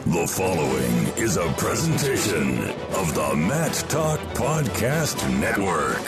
The following is a presentation of the Matt Talk Podcast Network.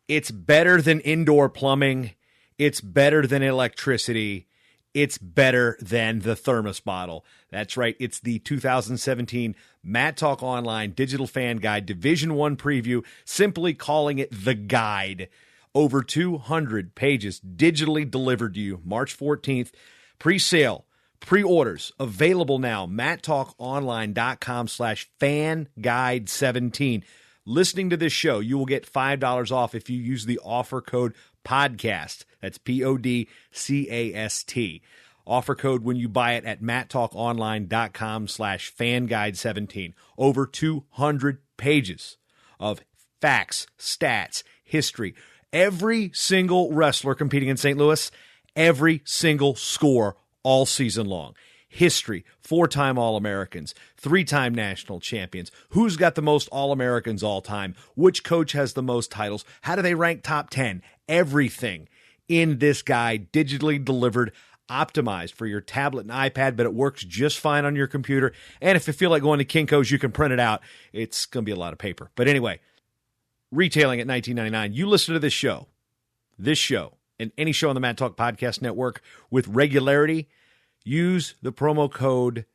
It's better than indoor plumbing. It's better than electricity. It's better than the thermos bottle. That's right. It's the 2017 Matt Talk Online Digital Fan Guide Division I preview, simply calling it The Guide. Over 200 pages digitally delivered to you March 14th. Pre-sale, pre-orders available now. MattTalkOnline.com/FanGuide17. Listening to this show, you will get $5 off if you use the offer code PODCAST. That's PODCAST. Offer code when you buy it at MattTalkOnline.com/FanGuide17. Over 200 pages of facts, stats, history. Every single wrestler competing in St. Louis, every single score all season long. History, 4-time All-Americans, 3-time national champions. Who's got the most All-Americans all time? Which coach has the most titles? How do they rank top 10? Everything in this guide, digitally delivered, optimized for your tablet and iPad, but it works just fine on your computer. And if you feel like going to Kinko's, you can print it out. It's going to be a lot of paper. But anyway, retailing at $19.99. You listen to this show, and any show on the Matt Talk Podcast Network with regularity, use the promo code,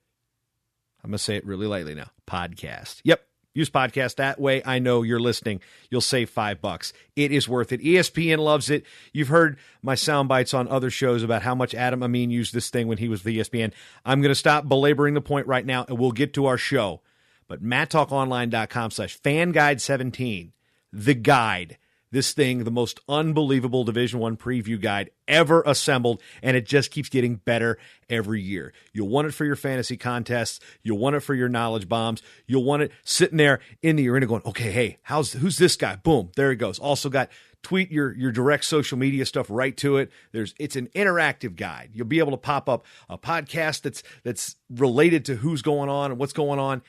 I'm going to say it really lightly now, podcast. Yep, use podcast. That way I know you're listening. You'll save $5. It is worth it. ESPN loves it. You've heard my sound bites on other shows about how much Adam Amin used this thing when he was with ESPN. I'm going to stop belaboring the point right now, and we'll get to our show. But MattTalkOnline.com/FanGuide17, the guide. This thing, the most unbelievable Division I preview guide ever assembled, and it just keeps getting better every year. You'll want it for your fantasy contests. You'll want it for your knowledge bombs. You'll want it sitting there in the arena going, okay, hey, who's this guy? Boom, there he goes. Also got tweet your direct social media stuff right to it. It's an interactive guide. You'll be able to pop up a podcast that's related to who's going on and what's going on.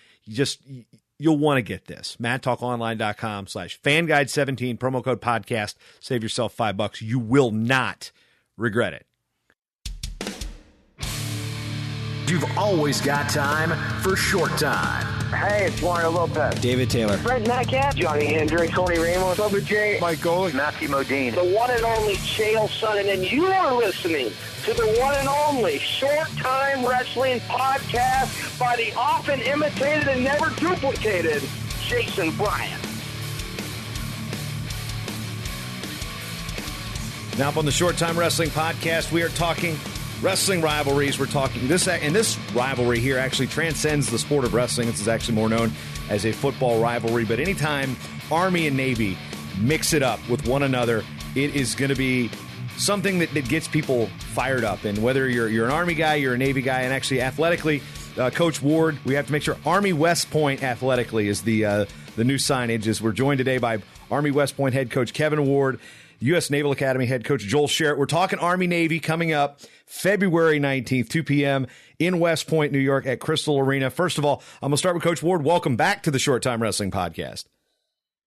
You'll want to get this. MattTalkOnline.com/FanGuide17, promo code podcast. Save yourself $5. You will not regret it. You've always got time for short time. Hey, it's Mario Lopez. David Taylor. Brent Metcalf. Johnny Hendricks. Tony Ramos. Bubba J. Mike Golick. Matthew Modine. The one and only Chael Sonnen. And you are listening to the one and only Short Time Wrestling Podcast by the often imitated and never duplicated Jason Bryant. Now up on the Short Time Wrestling Podcast, we are talking wrestling rivalries. We're talking this rivalry here actually transcends the sport of wrestling. This is actually more known as a football rivalry. But anytime Army and Navy mix it up with one another, it is going to be something that gets people fired up. And whether you're an Army guy, you're a Navy guy, and actually athletically, Coach Ward, we have to make sure Army West Point athletically is the new signage. As we're joined today by Army West Point head coach Kevin Ward, U.S. Naval Academy head coach Joel Sharratt. We're talking Army-Navy coming up February 19th, 2 p.m. in West Point, New York at Crystal Arena. First of all, I'm going to start with Coach Ward. Welcome back to the Short Time Wrestling Podcast.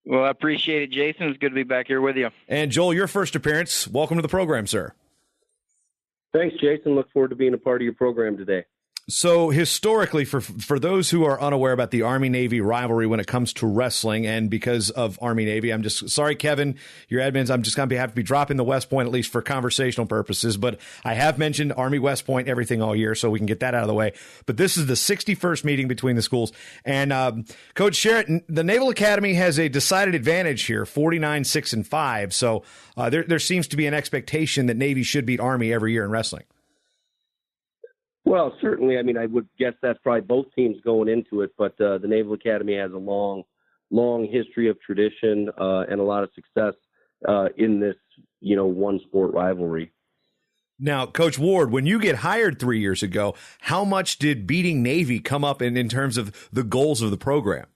Well, I appreciate it, Jason. It's good to be back here with you. And Joel, your first appearance. Welcome to the program, sir. Thanks, Jason. Look forward to being a part of your program today. So historically, for those who are unaware about the Army-Navy rivalry when it comes to wrestling, and because of Army-Navy, I'm just sorry, Kevin, your admins, I'm just going to have to be dropping the West Point, at least for conversational purposes. But I have mentioned Army West Point everything all year, so we can get that out of the way. But this is the 61st meeting between the schools. And Coach Sharratt, the Naval Academy has a decided advantage here, 49-6-5. So there seems to be an expectation that Navy should beat Army every year in wrestling. Well, certainly. I mean, I would guess that's probably both teams going into it, but the Naval Academy has a long history of tradition and a lot of success in this, one sport rivalry. Now, Coach Ward, when you get hired 3 years ago, how much did beating Navy come up in terms of the goals of the program?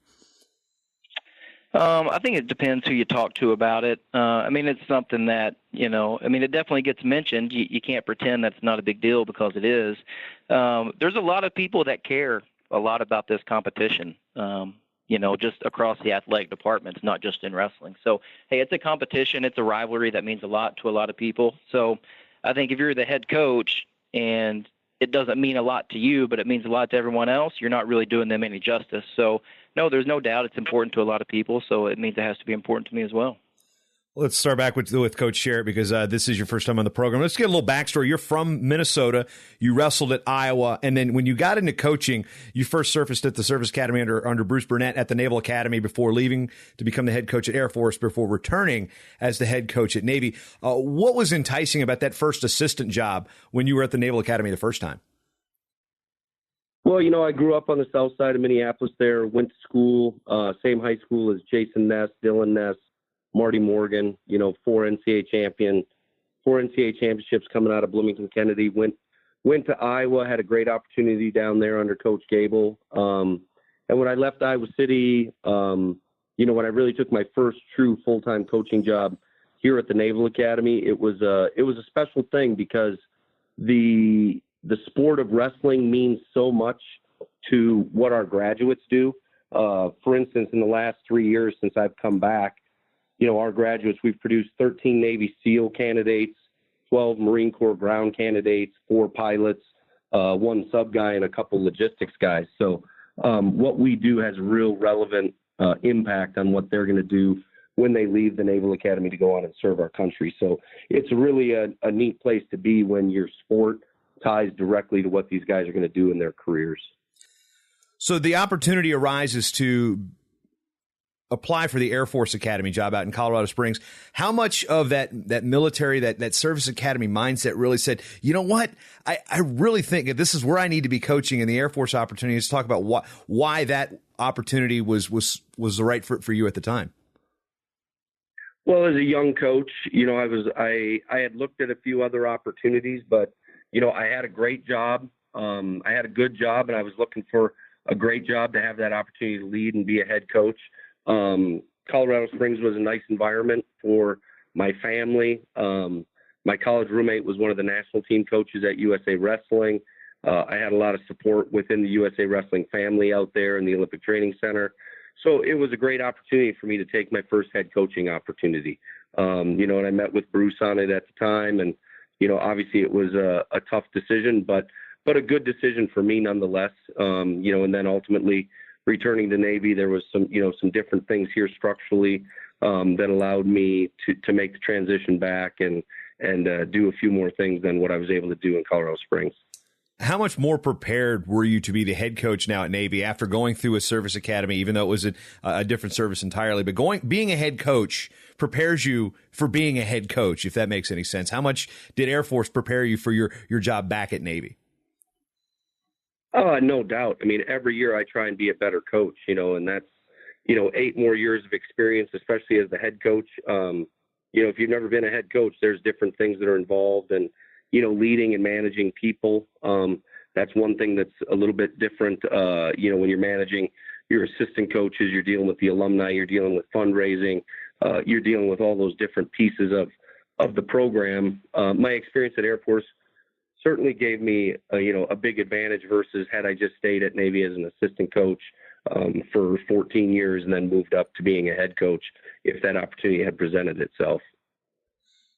I think it depends who you talk to about it. It's something that, it definitely gets mentioned. You can't pretend that's not a big deal because it is. There's a lot of people that care a lot about this competition, just across the athletic departments, not just in wrestling. So, hey, it's a competition. It's a rivalry that means a lot to a lot of people. So I think if you're the head coach and it doesn't mean a lot to you, but it means a lot to everyone else, you're not really doing them any justice. So, no, there's no doubt it's important to a lot of people, so it means it has to be important to me as well. Let's start back with Coach Sharratt, because this is your first time on the program. Let's get a little backstory. You're from Minnesota. You wrestled at Iowa. And then when you got into coaching, you first surfaced at the Service Academy under Bruce Burnett at the Naval Academy before leaving to become the head coach at Air Force before returning as the head coach at Navy. What was enticing about that first assistant job when you were at the Naval Academy the first time? Well, I grew up on the south side of Minneapolis there, went to school, same high school as Jason Ness, Dylan Ness, Marty Morgan, 4 NCAA championships coming out of Bloomington Kennedy. Went to Iowa, had a great opportunity down there under Coach Gable. And when I left Iowa City, when I really took my first true full-time coaching job here at the Naval Academy, it was a special thing because the sport of wrestling means so much to what our graduates do. For instance, in the last 3 years since I've come back, our graduates, we've produced 13 Navy SEAL candidates, 12 Marine Corps ground candidates, 4 pilots, 1 sub guy, and a couple logistics guys. So what we do has real relevant impact on what they're going to do when they leave the Naval Academy to go on and serve our country. So it's really a neat place to be when your sport ties directly to what these guys are going to do in their careers. So the opportunity arises to apply for the Air Force Academy job out in Colorado Springs. How much of that military, that service academy mindset really said, you know what, I really think that this is where I need to be coaching, and the Air Force opportunity is to talk about why that opportunity was the right fit for you at the time? Well, as a young coach, I had looked at a few other opportunities, but I had a great job. I had a good job, and I was looking for a great job to have that opportunity to lead and be a head coach. Colorado Springs was a nice environment for my family. My college roommate was one of the national team coaches at USA Wrestling. I had a lot of support within the USA Wrestling family out there in the Olympic Training Center. So it was a great opportunity for me to take my first head coaching opportunity. And I met with Bruce on it at the time, and obviously it was a tough decision, but a good decision for me nonetheless. And then ultimately returning to Navy, there was some different things here structurally that allowed me to make the transition back and do a few more things than what I was able to do in Colorado Springs. How much more prepared were you to be the head coach now at Navy after going through a service academy, even though it was a different service entirely? But being a head coach prepares you for being a head coach, if that makes any sense. How much did Air Force prepare you for your job back at Navy? No doubt. I mean, every year I try and be a better coach, and that's, 8 more years of experience, especially as the head coach. If you've never been a head coach, there's different things that are involved, and, leading and managing people. That's one thing that's a little bit different. When you're managing your assistant coaches, you're dealing with the alumni, you're dealing with fundraising, you're dealing with all those different pieces of the program. My experience at Air Force certainly gave me a big advantage versus had I just stayed at Navy as an assistant coach for 14 years and then moved up to being a head coach if that opportunity had presented itself.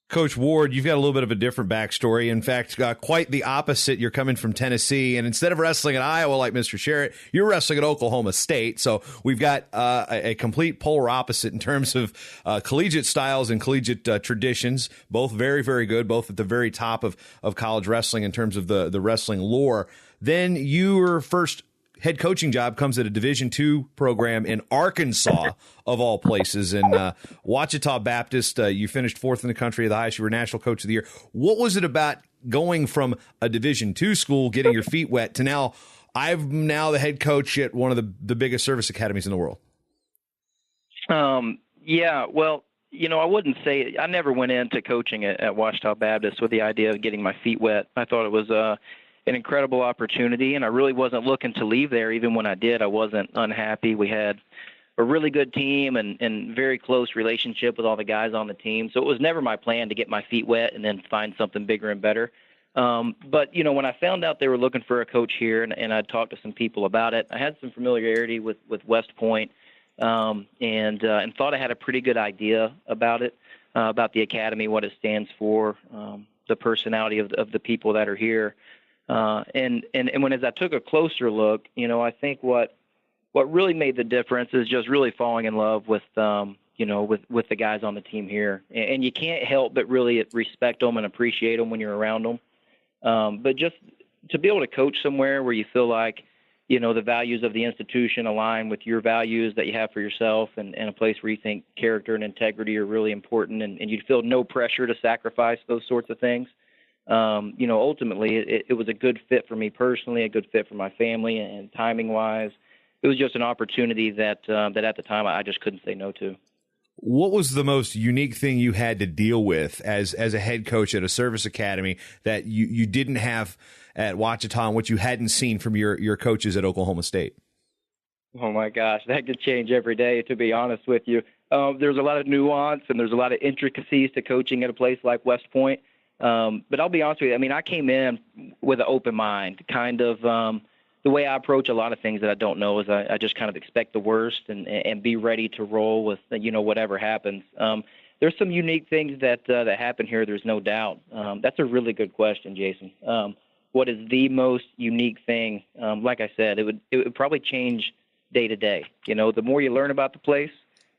Coach Ward, you've got a little bit of a different backstory. In fact, quite the opposite. You're coming from Tennessee, and instead of wrestling at Iowa like Mr. Sharratt, you're wrestling at Oklahoma State. So we've got a complete polar opposite in terms of collegiate styles and collegiate traditions, both very, very good, both at the very top of college wrestling in terms of the wrestling lore. Then your first head coaching job comes at a Division II program in Arkansas, of all places. And Ouachita Baptist, you finished 4th in the country, the highest. You were National Coach of the Year. What was it about going from a Division II school, getting your feet wet, to now I'm the head coach at one of the biggest service academies in the world? Yeah, well, I wouldn't say – I never went into coaching at Ouachita Baptist with the idea of getting my feet wet. I thought it was an incredible opportunity, and I really wasn't looking to leave there. Even when I did, I wasn't unhappy. We had a really good team and very close relationship with all the guys on the team. So it was never my plan to get my feet wet and then find something bigger and better. But, when I found out they were looking for a coach here and I talked to some people about it, I had some familiarity with West Point and thought I had a pretty good idea about it, about the academy, what it stands for, the personality of the people that are here. And when as I took a closer look, I think what really made the difference is just really falling in love with with the guys on the team here. And you can't help but really respect them and appreciate them when you're around them. But just to be able to coach somewhere where you feel like, the values of the institution align with your values that you have for yourself, and a place where you think character and integrity are really important, and you feel no pressure to sacrifice those sorts of things. Ultimately it was a good fit for me personally, a good fit for my family, and timing wise, it was just an opportunity that at the time I just couldn't say no to. What was the most unique thing you had to deal with as a head coach at a service academy that you didn't have at Ouachita, and what you hadn't seen from your coaches at Oklahoma State? Oh my gosh, that could change every day, to be honest with you. There's a lot of nuance and there's a lot of intricacies to coaching at a place like West Point. But I'll be honest with you. I mean, I came in with an open mind, kind of, the way I approach a lot of things that I don't know is I just kind of expect the worst and be ready to roll with, whatever happens. There's some unique things that happen here. There's no doubt. That's a really good question, Jason. What is the most unique thing? Like I said, it would probably change day to day. The more you learn about the place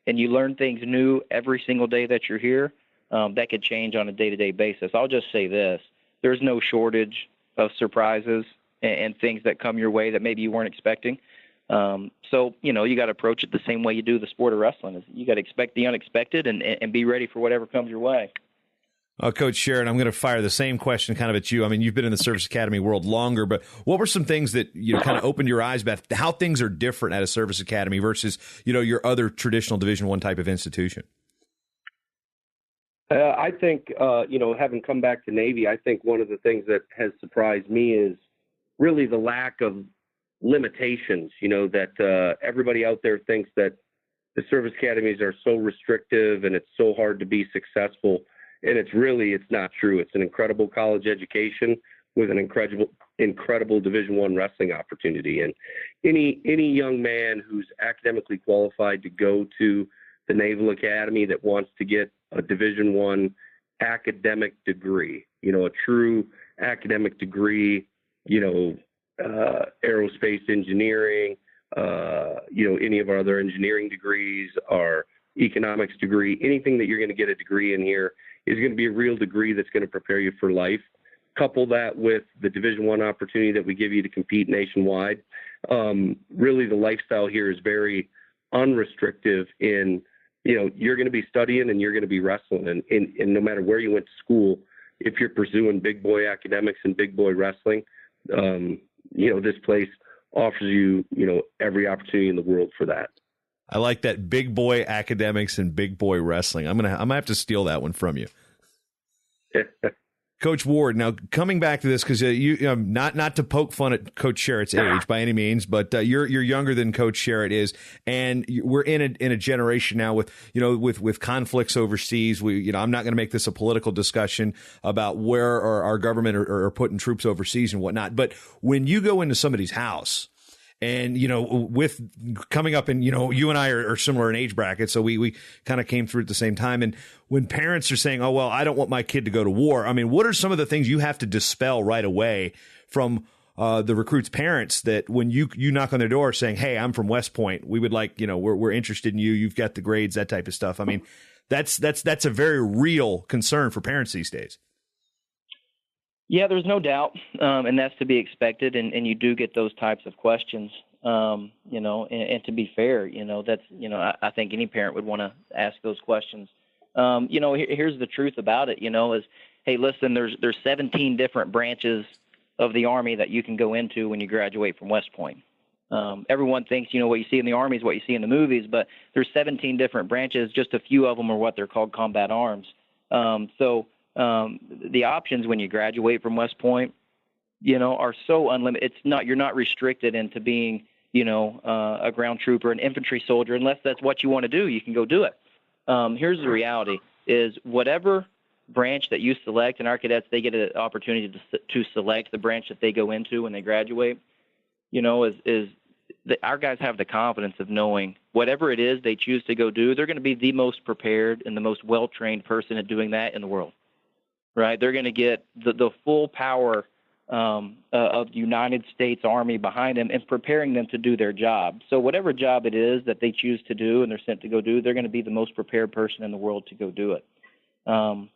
and you learn things new every single day that you're here, that could change on a day-to-day basis. I'll just say this. There's no shortage of surprises and things that come your way that maybe you weren't expecting. So, you got to approach it the same way you do the sport of wrestling. You got to expect the unexpected and be ready for whatever comes your way. Coach Sharratt, I'm going to fire the same question kind of at you. I mean, you've been in the service academy world longer, but what were some things that kind of opened your eyes about how things are different at a service academy versus, your other traditional Division I type of institution? I think, having come back to Navy, I think one of the things that has surprised me is really the lack of limitations, that everybody out there thinks that the service academies are so restrictive and it's so hard to be successful. And it's not true. It's an incredible college education with an incredible Division I wrestling opportunity. And any young man who's academically qualified to go to the Naval Academy that wants to get a Division I academic degree, a true academic degree, aerospace engineering, any of our other engineering degrees, our economics degree, anything that you're going to get a degree in here is going to be a real degree that's going to prepare you for life. Couple that with the Division I opportunity that we give you to compete nationwide. Really, the lifestyle here is very unrestrictive in, you're going to be studying and you're going to be wrestling. And no matter where you went to school, if you're pursuing big boy academics and big boy wrestling, this place offers you, every opportunity in the world for that. I like that, big boy academics and big boy wrestling. I'm gonna have to steal that one from you. Coach Ward, now coming back to this, because not to poke fun at Coach Sharratt's age by any means, but you're younger than Coach Sharratt is, and we're in a generation now with conflicts overseas. I'm not going to make this a political discussion about where our government are putting troops overseas and whatnot, but when you go into somebody's house. And, with coming up and, you and I are similar in age bracket. So we kind of came through at the same time. And when parents are saying, oh, well, I don't want my kid to go to war. I mean, what are some of the things you have to dispel right away from the recruits' parents that when you knock on their door saying, hey, I'm from West Point, we would like, we're interested in you. You've got the grades, that type of stuff. I mean, that's a very real concern for parents these days. Yeah, there's no doubt, and that's to be expected, and you do get those types of questions, and to be fair, that's, I think any parent would want to ask those questions. Here's the truth about it, is, hey, listen, there's 17 different branches of the Army that you can go into when you graduate from West Point. Everyone thinks, what you see in the Army is what you see in the movies, but there's 17 different branches. Just a few of them are what they're called combat arms. The options when you graduate from West Point, are so unlimited. You're not restricted into being, a ground trooper, an infantry soldier, unless that's what you want to do. You can go do it. Here's the reality: is whatever branch that you select, and our cadets, they get an opportunity to select the branch that they go into when they graduate. Our guys have the confidence of knowing whatever it is they choose to go do, they're going to be the most prepared and the most well-trained person at doing that in the world. Right? They're going to get the full power of the United States Army behind them and preparing them to do their job. So whatever job it is that they choose to do and they're sent to go do, they're going to be the most prepared person in the world to go do it. And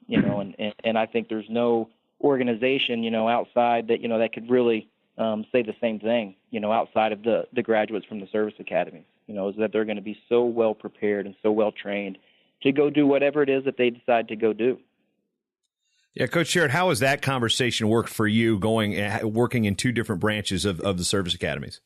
I think there's no organization, outside that, that could really say the same thing, outside of the graduates from the service academies, is that they're going to be so well prepared and so well trained to go do whatever it is that they decide to go do. Yeah, Coach Sharratt, how has that conversation worked for you working in two different branches of the service academies?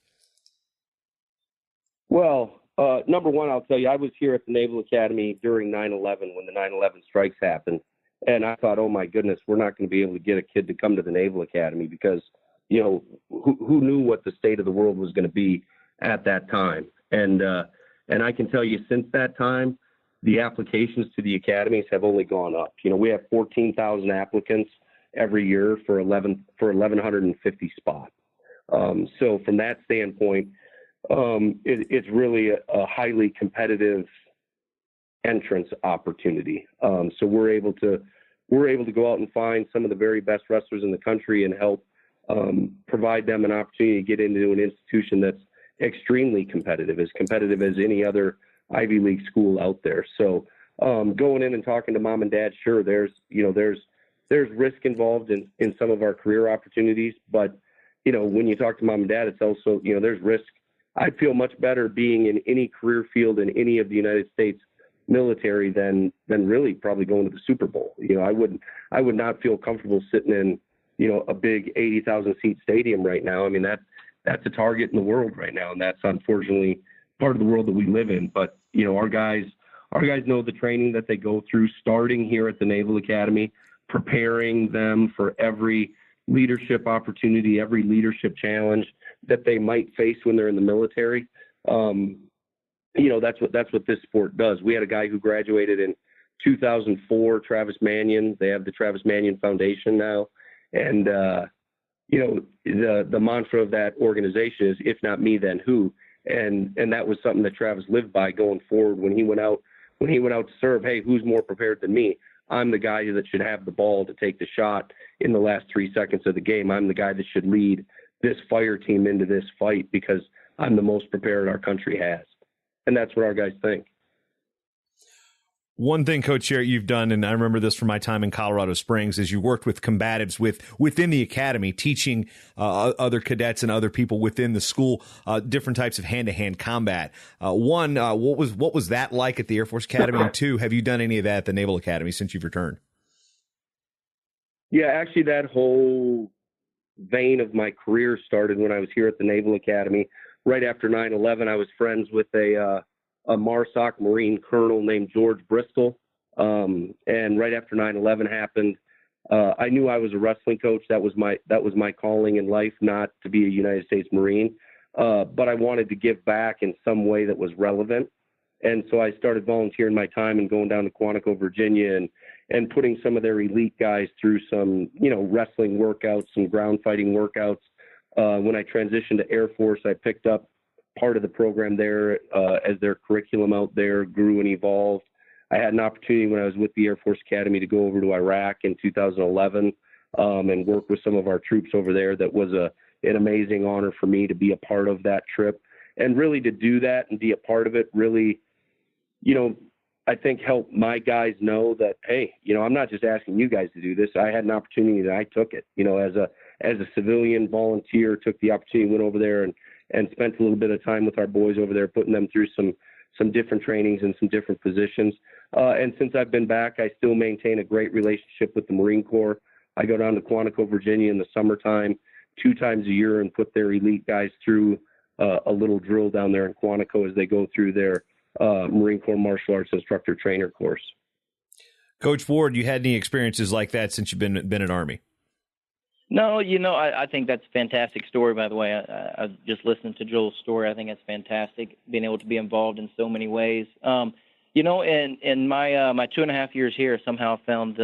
Well, number one, I'll tell you, I was here at the Naval Academy during 9/11 when the 9/11 strikes happened. And I thought, oh, my goodness, we're not going to be able to get a kid to come to the Naval Academy because, who knew what the state of the world was going to be at that time. And I can tell you since that time, the applications to the academies have only gone up. We have 14,000 applicants every year for 1,150 spots. So from that standpoint, it's really a highly competitive entrance opportunity. So we're able to go out and find some of the very best wrestlers in the country and help provide them an opportunity to get into an institution that's extremely competitive as any other Ivy League school out there. So going in and talking to mom and dad, sure, there's risk involved in some of our career opportunities, but when you talk to mom and dad, it's also, there's risk. I'd feel much better being in any career field in any of the United States military than really probably going to the Super Bowl. I would not feel comfortable sitting in, a big 80,000 seat stadium right now. I mean, that's a target in the world right now. And that's unfortunately part of the world that we live in. But, our guys know the training that they go through starting here at the Naval Academy, preparing them for every leadership opportunity, every leadership challenge that they might face when they're in the military. That's what this sport does. We had a guy who graduated in 2004, Travis Mannion. They have the Travis Mannion Foundation now. And, the mantra of that organization is, if not me, then who? And that was something that Travis lived by going forward when he went out to serve. Hey, who's more prepared than me? I'm the guy that should have the ball to take the shot in the last 3 seconds of the game. I'm the guy that should lead this fire team into this fight because I'm the most prepared our country has. And that's what our guys think. One thing, Coach Sharratt, you've done, and I remember this from my time in Colorado Springs, is you worked with combatives within the academy, teaching other cadets and other people within the school different types of hand-to-hand combat. One, what was that like at the Air Force Academy? And two, have you done any of that at the Naval Academy since you've returned? Yeah, actually, that whole vein of my career started when I was here at the Naval Academy. Right after 9/11, I was friends with a MARSOC Marine colonel named George Bristol. And right after 9/11 happened, I knew I was a wrestling coach. That was my calling in life, not to be a United States Marine. But I wanted to give back in some way that was relevant. And so I started volunteering my time and going down to Quantico, Virginia, and putting some of their elite guys through some, wrestling workouts, some ground fighting workouts. When I transitioned to Air Force, I picked up part of the program there as their curriculum out there grew and evolved. I had an opportunity when I was with the Air Force Academy to go over to Iraq in 2011 and work with some of our troops over there. That was an amazing honor for me to be a part of that trip. And really to do that and be a part of it really, I think helped my guys know that, hey, I'm not just asking you guys to do this. I had an opportunity and I took it, as a civilian volunteer, took the opportunity, went over there and spent a little bit of time with our boys over there, putting them through some different trainings and some different positions. And since I've been back, I still maintain a great relationship with the Marine Corps. I go down to Quantico, Virginia in the summertime 2 times a year and put their elite guys through a little drill down there in Quantico as they go through their Marine Corps Martial Arts Instructor Trainer course. Coach Ward, you had any experiences like that since you've been in Army? No, I think that's a fantastic story, by the way. I just listened to Joel's story. I think that's fantastic, being able to be involved in so many ways. In my 2.5 years here, somehow I found,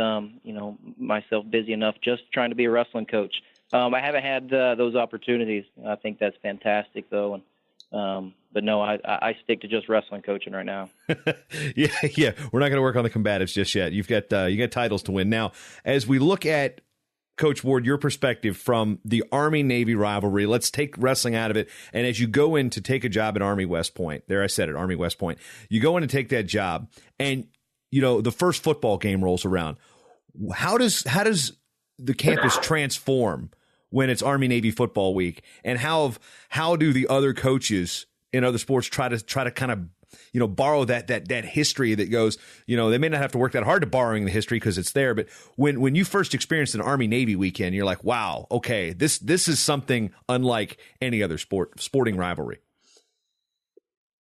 myself busy enough just trying to be a wrestling coach. I haven't had those opportunities. I think that's fantastic, though. And but no, I stick to just wrestling coaching right now. Yeah. We're not going to work on the combatives just yet. You got titles to win. Now, as we look at Coach Ward, your perspective from the Army-Navy rivalry. Let's take wrestling out of it. And as you go in to take a job at Army West Point, there I said it, Army West Point, you go in and take that job, and the first football game rolls around. How does the campus transform when it's Army-Navy football week, and how do the other coaches in other sports try to kind of borrow that history that goes, they may not have to work that hard to borrowing the history because it's there, but when you first experienced an Army-Navy weekend, you're like, wow, okay, this is something unlike any other sporting rivalry.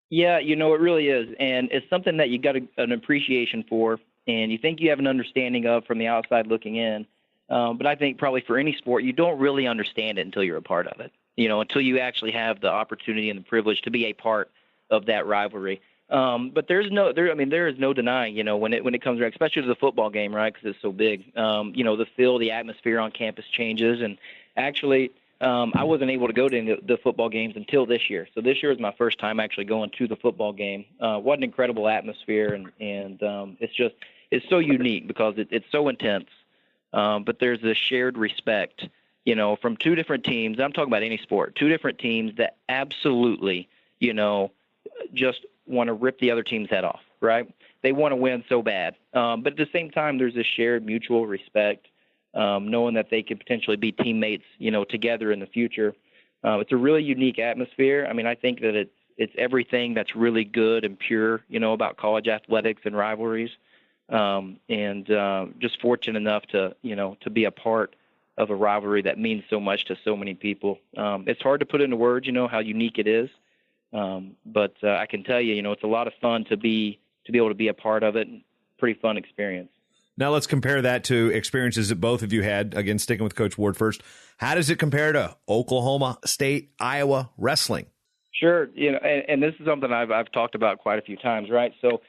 Yeah, it really is, and it's something that you got an appreciation for, and you think you have an understanding of from the outside looking in. But I think probably for any sport, you don't really understand it until you're a part of it, until you actually have the opportunity and the privilege to be a part of that rivalry. But there is no denying, when it comes around, especially to the football game, right, because it's so big, the feel, the atmosphere on campus changes. And actually, I wasn't able to go to the football games until this year. So this year was my first time actually going to the football game. What an incredible atmosphere. And it's so unique because it's so intense. But there's this shared respect, from two different teams. I'm talking about any sport, two different teams that absolutely, just want to rip the other team's head off, right? They want to win so bad. But at the same time, there's this shared mutual respect, knowing that they could potentially be teammates, together in the future. It's a really unique atmosphere. I mean, I think that it's everything that's really good and pure, about college athletics and rivalries. Just fortunate enough to be a part of a rivalry that means so much to so many people. It's hard to put into words, how unique it is. But I can tell you, it's a lot of fun to be able to be a part of it. Pretty fun experience. Now let's compare that to experiences that both of you had. Again, sticking with Coach Ward first. How does it compare to Oklahoma State, Iowa wrestling? Sure. And this is something I've talked about quite a few times, right? So,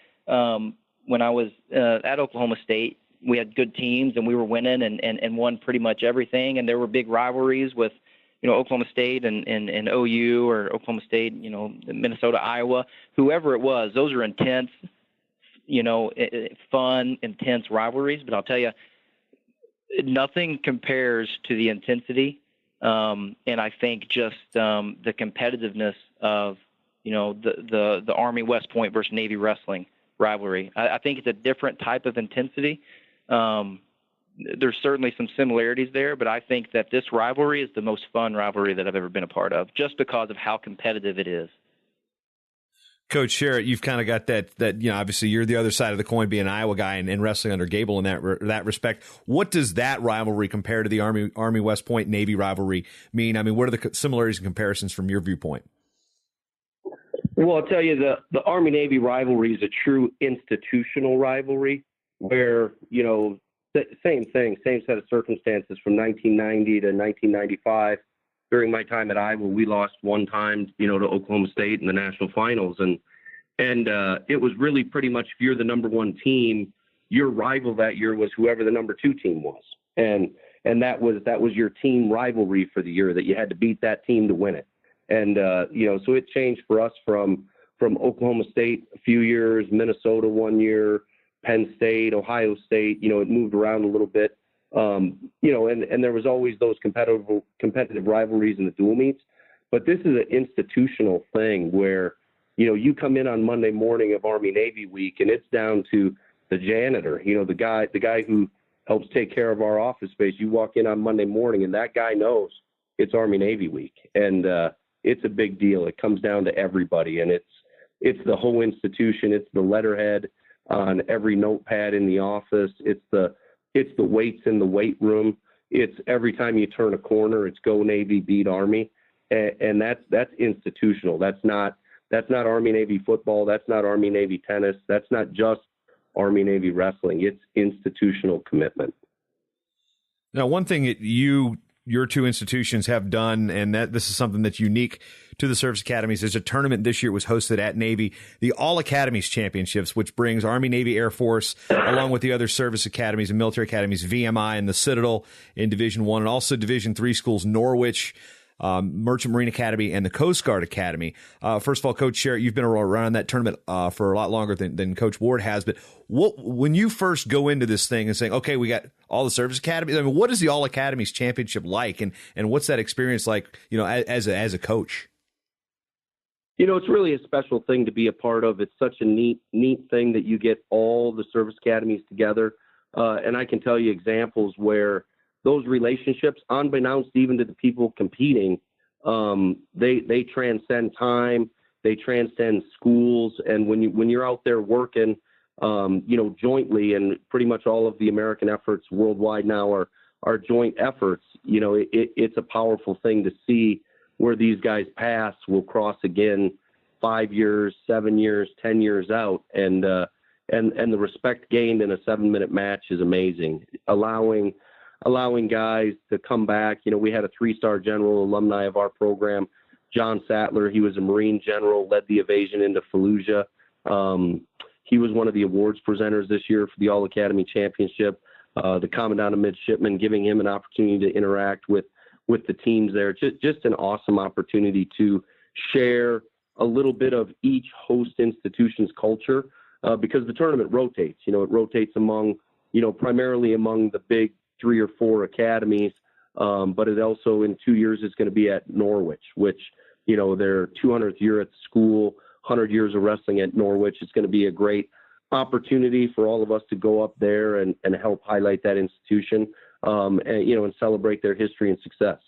when I was at Oklahoma State, we had good teams and we were winning and won pretty much everything. And there were big rivalries with, Oklahoma State and OU, or Oklahoma State, Minnesota, Iowa, whoever it was. Those are intense, fun, intense rivalries. But I'll tell you, nothing compares to the intensity. And I think just the competitiveness of, the Army West Point versus Navy wrestling rivalry. I think it's a different type of intensity. There's certainly some similarities there, but I think that this rivalry is the most fun rivalry that I've ever been a part of, just because of how competitive it is. Coach Sharratt, you've kind of got that obviously you're the other side of the coin, being an Iowa guy and wrestling under Gable in that respect. What does that rivalry compare to the Army West Point Navy rivalry mean? I mean, what are the similarities and comparisons from your viewpoint? Well, I'll tell you, the Army-Navy rivalry is a true institutional rivalry where, same thing, same set of circumstances from 1990 to 1995. During my time at Iowa, we lost one time, to Oklahoma State in the national finals. And it was really pretty much, if you're the number one team, your rival that year was whoever the number two team was. And that was your team rivalry for the year, that you had to beat that team to win it. And, so it changed for us from Oklahoma State a few years, Minnesota 1 year, Penn State, Ohio State, it moved around a little bit. And there was always those competitive rivalries in the dual meets. But this is an institutional thing where, you come in on Monday morning of Army-Navy week, and it's down to the janitor, the guy who helps take care of our office space. You walk in on Monday morning, and that guy knows it's Army-Navy week. And it's a big deal. It comes down to everybody, and it's the whole institution. It's the letterhead on every notepad in the office. It's the weights in the weight room. It's every time you turn a corner, it's go Navy, beat Army. And that's institutional. That's not Army-Navy football. That's not Army-Navy tennis. That's not just Army-Navy wrestling. It's institutional commitment. Now, one thing that your two institutions have done, and that this is something that's unique to the service academies. There's a tournament this year was hosted at Navy, the All Academies Championships, which brings Army, Navy, Air Force, along with the other service academies and military academies, VMI and the Citadel in Division I, and also Division III schools, Norwich, Merchant Marine Academy and the Coast Guard Academy. First of all, Coach Sharratt, you've been around that tournament for a lot longer than Coach Ward has. But when you first go into this thing and saying, okay, we got all the service academies, I mean, what is the All Academies Championship like, and what's that experience like, as a coach? It's really a special thing to be a part of. It's such a neat thing that you get all the service academies together. And I can tell you examples where those relationships, unbeknownst even to the people competing, they transcend time, they transcend schools. And when you're out there working, jointly, and pretty much all of the American efforts worldwide now are joint efforts, it's a powerful thing to see where these guys pass will cross again 5 years, 7 years, 10 years out. And the respect gained in a 7-minute match is amazing. Allowing guys to come back. We had a 3-star general alumni of our program, John Sattler. He was a Marine general, led the evasion into Fallujah. He was one of the awards presenters this year for the All Academy Championship. The Commandant of Midshipmen, giving him an opportunity to interact with the teams there. Just an awesome opportunity to share a little bit of each host institution's culture, because the tournament rotates. It rotates among, primarily among the big 3 or 4 academies, but it also in 2 years is going to be at Norwich, which, their 200th year at the school, 100 years of wrestling at Norwich. It's going to be a great opportunity for all of us to go up there and help highlight that institution, and celebrate their history and success.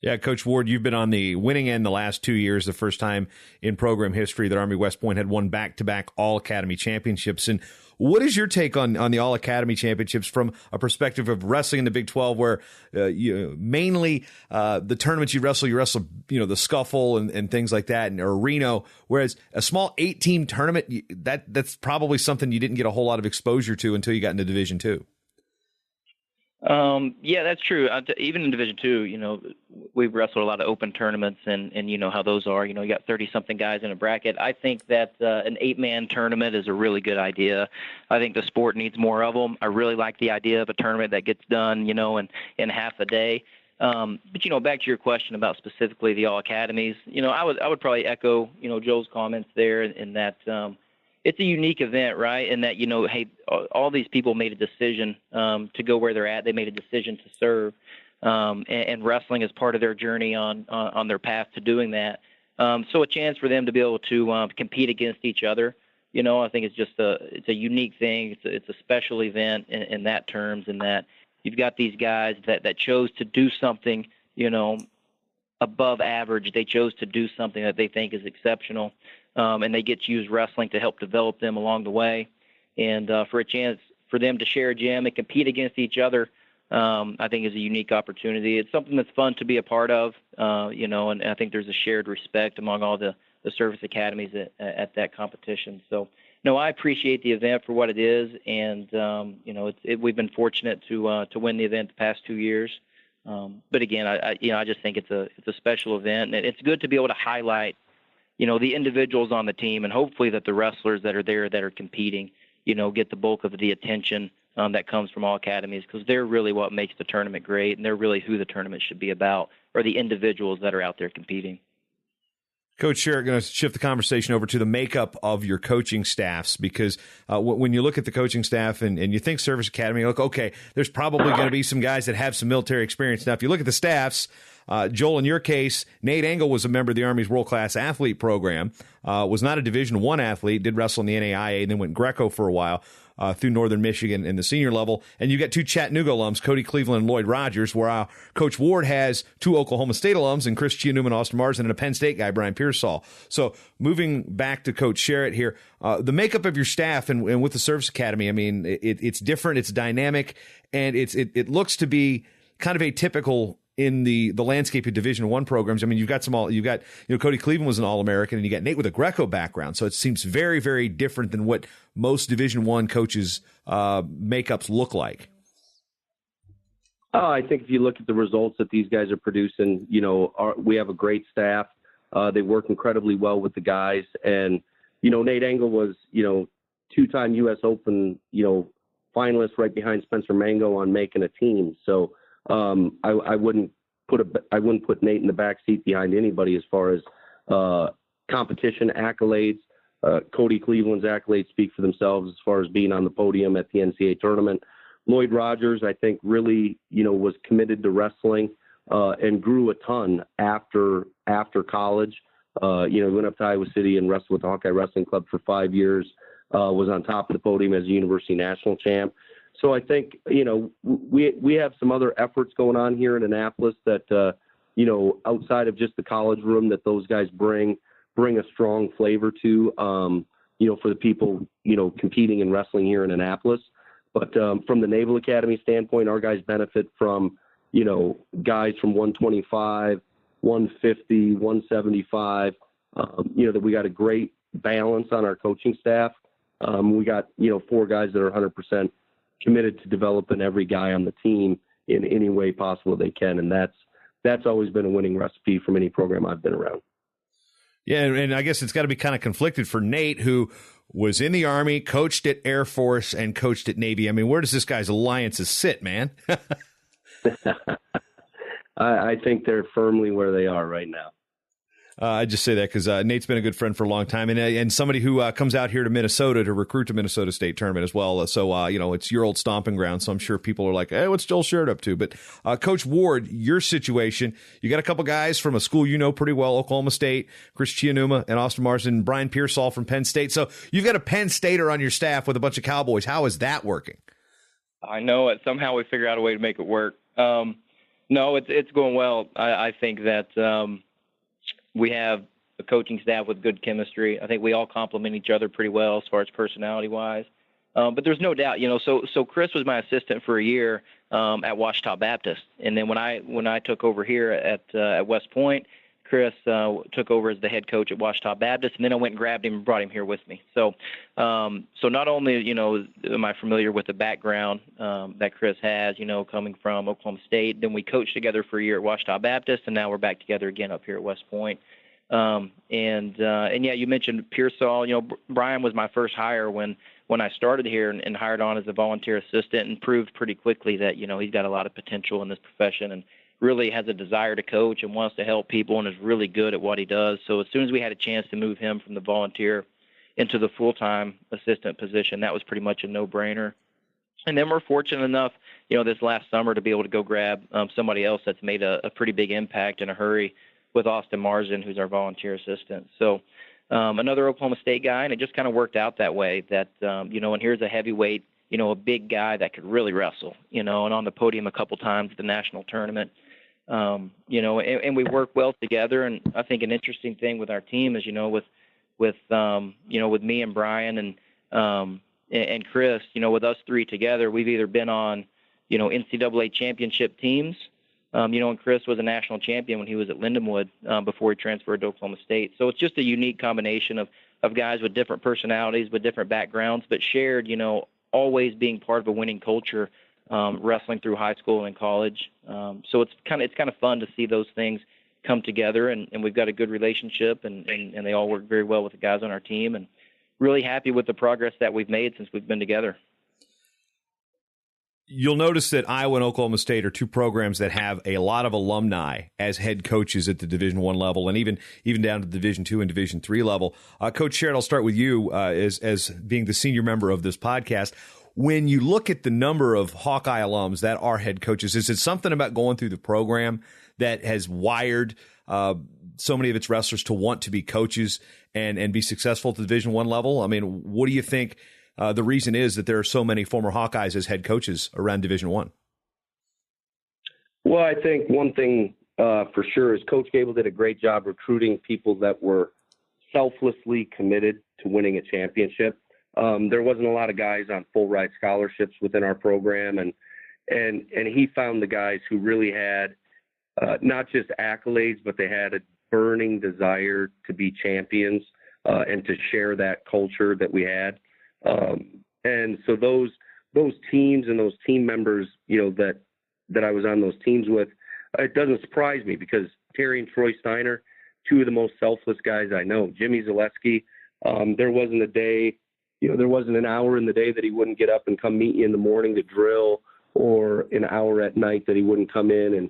Yeah, Coach Ward, you've been on the winning end the last 2 years, the first time in program history that Army West Point had won back-to-back All-Academy championships. And what is your take on the All-Academy championships from a perspective of wrestling in the Big 12, where mainly the tournaments you wrestle, the scuffle and things like that, or Reno, whereas a small 8-team tournament, that's probably something you didn't get a whole lot of exposure to until you got into Division II. Yeah, that's true. Even in Division II, we've wrestled a lot of open tournaments, and you know how those are. You got 30-something guys in a bracket. I think that an 8-man tournament is a really good idea. I think the sport needs more of them. I really like the idea of a tournament that gets done, in half a day. But back to your question about specifically the All Academies, I would probably echo, Joe's comments there in that. It's a unique event, right? In that, hey, all these people made a decision to go where they're at. They made a decision to serve, and wrestling is part of their journey on their path to doing that. So a chance for them to be able to compete against each other, I think it's a unique thing. It's a special event in that terms, in that you've got these guys that chose to do something, above average. They chose to do something that they think is exceptional. And they get to use wrestling to help develop them along the way. And for a chance for them to share a gym and compete against each other, I think is a unique opportunity. It's something that's fun to be a part of, and I think there's a shared respect among all the service academies at that competition. So, no, I appreciate the event for what it is. And, we've been fortunate to win the event the past 2 years. But again, I just think it's a special event, and it's good to be able to highlight the individuals on the team, and hopefully that the wrestlers that are there that are competing, get the bulk of the attention that comes from all academies, because they're really what makes the tournament great, and they're really who the tournament should be about, or the individuals that are out there competing. Coach Sharratt, going to shift the conversation over to the makeup of your coaching staffs, because when you look at the coaching staff and you think Service Academy, you look, okay, there's probably going to be some guys that have some military experience. Now, if you look at the staffs, Joel, in your case, Nate Engel was a member of the Army's world-class athlete program, was not a Division I athlete, did wrestle in the NAIA, and then went Greco for a while through Northern Michigan in the senior level. And you got 2 Chattanooga alums, Cody Cleveland and Lloyd Rogers, where Coach Ward has 2 Oklahoma State alums, and Chris Chia Newman, Austin Marsden, and a Penn State guy, Brian Pearsall. So moving back to Coach Sharratt here, the makeup of your staff and with the Service Academy, I mean, it's different, it's dynamic, and it looks to be kind of atypical in the landscape of Division I programs. I mean, you've got Cody Cleveland was an All-American, and you got Nate with a Greco background. So it seems very, very different than what most Division I coaches' makeups look like. I think if you look at the results that these guys are producing, we have a great staff. They work incredibly well with the guys. And, Nate Engel was, 2-time U.S. Open, finalist right behind Spencer Mango on making a team. So I wouldn't put Nate in the back seat behind anybody as far as competition accolades. Cody Cleveland's accolades speak for themselves as far as being on the podium at the NCAA tournament. Lloyd Rogers, I think, really, was committed to wrestling and grew a ton after college. He went up to Iowa City and wrestled with the Hawkeye Wrestling Club for 5 years, was on top of the podium as a university national champ. So I think, we have some other efforts going on here in Annapolis that, outside of just the college room, that those guys bring a strong flavor to, for the people, competing in wrestling here in Annapolis. But from the Naval Academy standpoint, our guys benefit from, guys from 125, 150, 175, that we got a great balance on our coaching staff. We got, 4 guys that are 100% committed to developing every guy on the team in any way possible they can. And that's always been a winning recipe from any program I've been around. Yeah, and I guess it's got to be kind of conflicted for Nate, who was in the Army, coached at Air Force, and coached at Navy. I mean, where does this guy's alliances sit, man? I think they're firmly where they are right now. I just say that because Nate's been a good friend for a long time, and somebody who comes out here to Minnesota to recruit to Minnesota State tournament as well. So, it's your old stomping ground. So I'm sure people are like, hey, what's Joel Sharratt up to? But Coach Ward, your situation, you got a couple guys from a school you know pretty well, Oklahoma State, Chris Chianuma and Austin Marsden, Brian Pearsall from Penn State. So you've got a Penn Stater on your staff with a bunch of Cowboys. How is that working? I know it. Somehow we figure out a way to make it work. No, it's going well. I think that we have a coaching staff with good chemistry. I think we all complement each other pretty well as far as personality-wise. But there's no doubt, so Chris was my assistant for a year at Ouachita Baptist. And then when I took over here at West Point, Chris took over as the head coach at Ouachita Baptist, and then I went and grabbed him and brought him here with me. So not only, am I familiar with the background that Chris has, coming from Oklahoma State, then we coached together for a year at Ouachita Baptist, and now we're back together again up here at West Point. And yeah, you mentioned Pearsall. Brian was my first hire when I started here and hired on as a volunteer assistant, and proved pretty quickly that, he's got a lot of potential in this profession and really has a desire to coach and wants to help people and is really good at what he does. So as soon as we had a chance to move him from the volunteer into the full-time assistant position, that was pretty much a no-brainer. And then we're fortunate enough, this last summer to be able to go grab somebody else that's made a pretty big impact in a hurry with Austin Marsden, who's our volunteer assistant. So another Oklahoma State guy, and it just kind of worked out that way that, and here's a heavyweight, a big guy that could really wrestle, and on the podium a couple times at the national tournament. And we work well together. And I think an interesting thing with our team is, with me and Brian and Chris, with us three together, we've either been on, NCAA championship teams, and Chris was a national champion when he was at Lindenwood before he transferred to Oklahoma State. So it's just a unique combination of guys with different personalities, with different backgrounds, but shared, always being part of a winning culture, wrestling through high school and college. So it's kind of fun to see those things come together, and we've got a good relationship, and they all work very well with the guys on our team, and really happy with the progress that we've made since we've been together. You'll notice that Iowa and Oklahoma State are two programs that have a lot of alumni as head coaches at the Division I level, and even down to the Division II and Division III level. Coach Sharratt, I'll start with you as being the senior member of this podcast. When you look at the number of Hawkeye alums that are head coaches, is it something about going through the program that has wired so many of its wrestlers to want to be coaches and be successful at the Division I level? I mean, what do you think the reason is that there are so many former Hawkeyes as head coaches around Division I? Well, I think one thing for sure is Coach Gable did a great job recruiting people that were selflessly committed to winning a championship. There wasn't a lot of guys on full ride scholarships within our program, and he found the guys who really had not just accolades, but they had a burning desire to be champions and to share that culture that we had. And so those teams and those team members, that I was on those teams with, it doesn't surprise me because Terry and Troy Steiner, two of the most selfless guys I know. Jimmy Zaleski, there wasn't a day, there wasn't an hour in the day that he wouldn't get up and come meet you in the morning to drill, or an hour at night that he wouldn't come in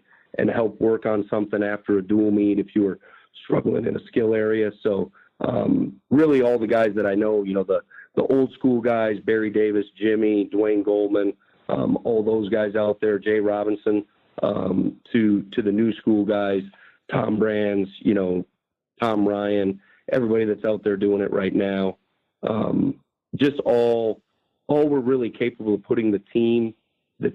help work on something after a dual meet if you were struggling in a skill area. So really all the guys that I know, the old school guys, Barry Davis, Jimmy, Dwayne Goldman, all those guys out there, Jay Robinson, to the new school guys, Tom Brands, Tom Ryan, everybody that's out there doing it right now. Just all were really capable of putting the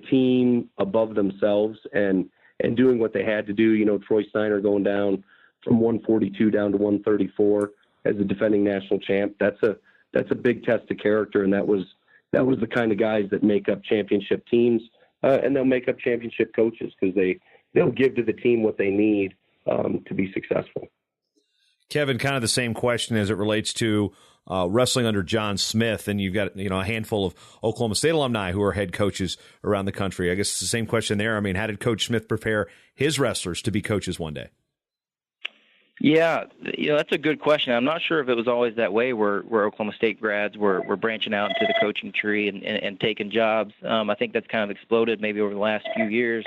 team above themselves and doing what they had to do. Troy Steiner going down from 142 down to 134 as the defending national champ. That's a big test of character, and that was the kind of guys that make up championship teams, and they'll make up championship coaches because they'll give to the team what they need to be successful. Kevin, kind of the same question as it relates to wrestling under John Smith, and you've got a handful of Oklahoma State alumni who are head coaches around the country. I guess it's the same question there. I mean, how did Coach Smith prepare his wrestlers to be coaches one day? Yeah, that's a good question. I'm not sure if it was always that way where Oklahoma State grads were branching out into the coaching tree and taking jobs. I think that's kind of exploded maybe over the last few years.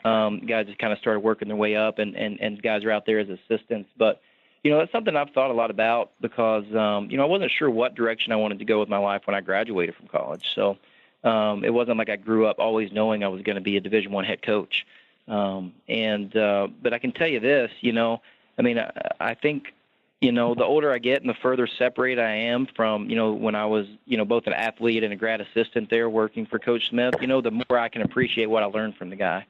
Guys just kind of started working their way up, and guys are out there as assistants. But, that's something I've thought a lot about because, I wasn't sure what direction I wanted to go with my life when I graduated from college. So it wasn't like I grew up always knowing I was going to be a Division I head coach. But I can tell you this, I think, the older I get and the further separated I am from, when I was, both an athlete and a grad assistant there working for Coach Smith, the more I can appreciate what I learned from the guy.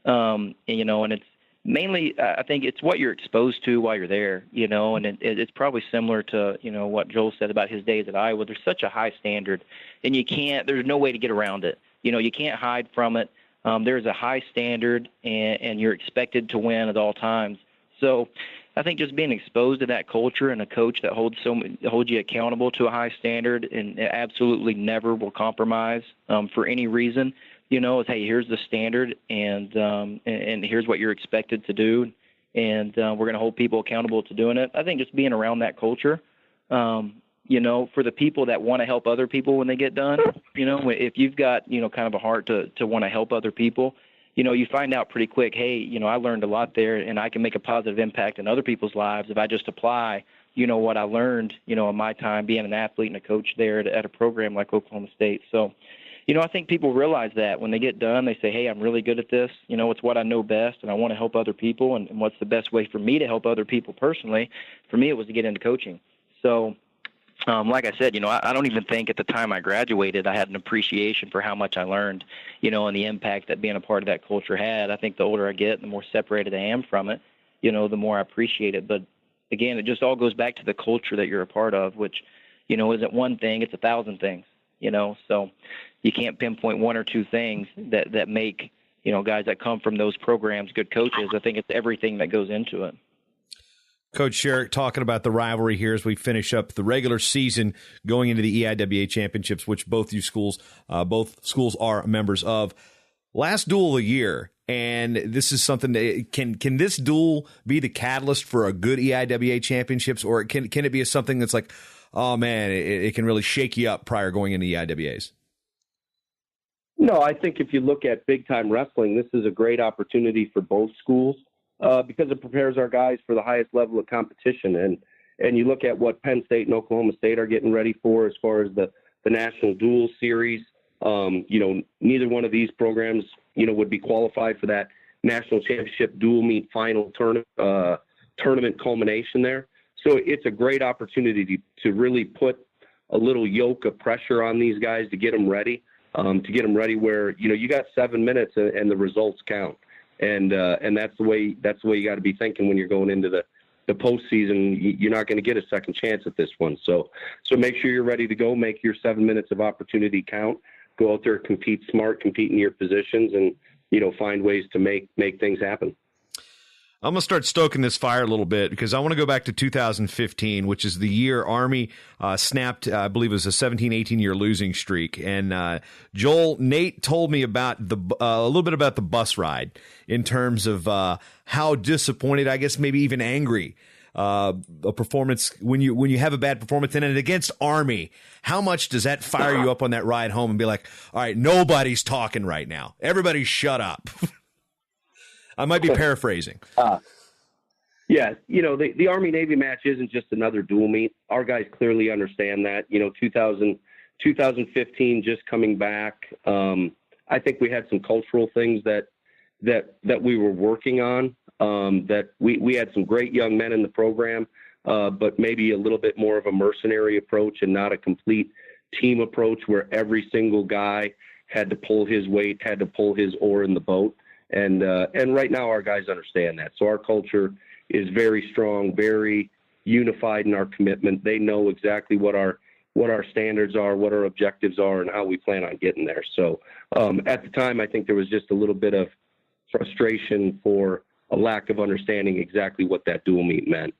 And it's mainly, I think it's what you're exposed to while you're there, and it's probably similar to, what Joel said about his days at Iowa. There's such a high standard, and there's no way to get around it. You can't hide from it. There's a high standard, and you're expected to win at all times. So I think just being exposed to that culture and a coach that holds you accountable to a high standard and absolutely never will compromise for any reason, is, hey, here's the standard and here's what you're expected to do. And we're going to hold people accountable to doing it. I think just being around that culture, for the people that want to help other people when they get done, if you've got, kind of a heart to want to help other people, you find out pretty quick, hey, I learned a lot there and I can make a positive impact in other people's lives if I just apply, what I learned, in my time being an athlete and a coach there at a program like Oklahoma State. So, I think people realize that when they get done, they say, hey, I'm really good at this. It's what I know best and I want to help other people. And what's the best way for me to help other people personally? For me, it was to get into coaching. So, like I said, I don't even think at the time I graduated, I had an appreciation for how much I learned, and the impact that being a part of that culture had. I think the older I get, the more separated I am from it, the more I appreciate it. But again, it just all goes back to the culture that you're a part of, which, isn't one thing, it's 1,000 things, so you can't pinpoint one or two things that make, guys that come from those programs good coaches. I think it's everything that goes into it. Coach Sharratt talking about the rivalry here as we finish up the regular season going into the EIWA championships, which both schools are members of. Last duel of the year, and this is something that can this duel be the catalyst for a good EIWA championships, or can it be something that's like, oh man, it can really shake you up prior going into EIWAs? No, I think if you look at big time wrestling, this is a great opportunity for both schools. Because it prepares our guys for the highest level of competition. And you look at what Penn State and Oklahoma State are getting ready for as far as the National Dual Series. Neither one of these programs, would be qualified for that National Championship Dual Meet Final tournament culmination there. So it's a great opportunity to really put a little yoke of pressure on these guys to get them ready, where, you got 7 minutes and the results count. And that's the way you got to be thinking when you're going into the postseason. You're not going to get a second chance at this one. So make sure you're ready to go. Make your 7 minutes of opportunity count. Go out there, compete smart, compete in your positions, and find ways to make things happen. I'm going to start stoking this fire a little bit because I want to go back to 2015, which is the year Army snapped, I believe it was a 17, 18-year losing streak. And Nate told me about a little bit about the bus ride in terms of how disappointed, I guess maybe even angry, a performance when you have a bad performance and it against Army. How much does that fire you up on that ride home and be like, all right, nobody's talking right now. Everybody shut up. I might be paraphrasing. Yeah, the Army-Navy match isn't just another dual meet. Our guys clearly understand that. 2015 just coming back. I think we had some cultural things that we were working on, that we had some great young men in the program, but maybe a little bit more of a mercenary approach and not a complete team approach where every single guy had to pull his weight, had to pull his oar in the boat. And right now our guys understand that. So our culture is very strong, very unified in our commitment. They know exactly what our standards are, what our objectives are, and how we plan on getting there. So at the time, I think there was just a little bit of frustration for a lack of understanding exactly what that dual meet meant.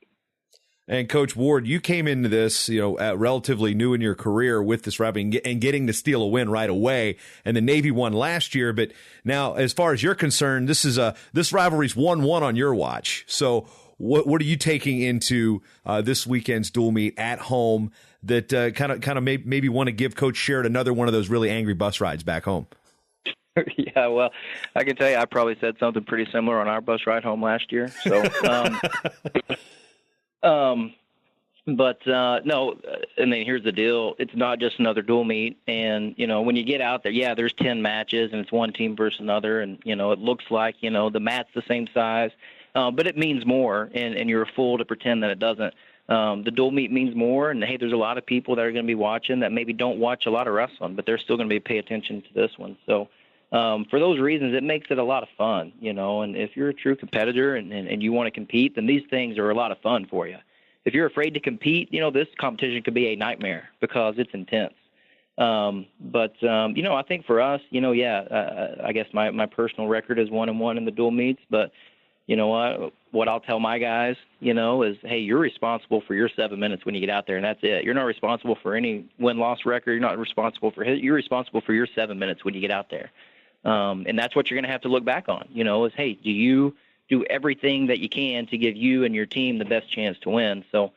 And Coach Ward, you came into this, relatively new in your career with this rivalry and getting to steal a win right away. And the Navy won last year, but now, as far as you're concerned, this rivalry's 1-1 on your watch. So, what are you taking into this weekend's dual meet at home that kind of maybe want to give Coach Sharratt another one of those really angry bus rides back home? Yeah, well, I can tell you, I probably said something pretty similar on our bus ride home last year. So. No, I mean, here's the deal. It's not just another dual meet. And, when you get out there, yeah, there's 10 matches and it's one team versus another. And, it looks like, the mat's the same size, but it means more. And you're a fool to pretend that it doesn't. The dual meet means more. And, hey, there's a lot of people that are going to be watching that maybe don't watch a lot of wrestling, but they're still going to be pay attention to this one. So, for those reasons, it makes it a lot of fun, and if you're a true competitor and you want to compete, then these things are a lot of fun for you. If you're afraid to compete, this competition could be a nightmare because it's intense. I think for us, I guess my personal record is 1-1 in the dual meets, but what I'll tell my guys, is, hey, you're responsible for your 7 minutes when you get out there, and that's it. You're not responsible for any win-loss record. You're not responsible for you're responsible for your 7 minutes when you get out there. And that's what you're going to have to look back on, is, hey, do you do everything that you can to give you and your team the best chance to win? So,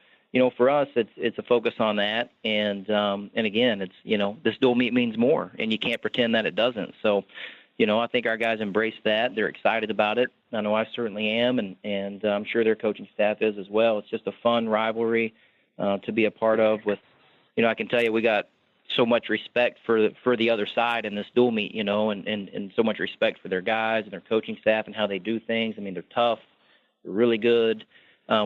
for us, it's a focus on that. And again, it's, this dual meet means more, and you can't pretend that it doesn't. So, I think our guys embrace that. They're excited about it. I know I certainly am, and I'm sure their coaching staff is as well. It's just a fun rivalry to be a part of with, I can tell you we got so much respect for the other side in this dual meet, and so much respect for their guys and their coaching staff and how they do things. I mean, they're tough. They're really good.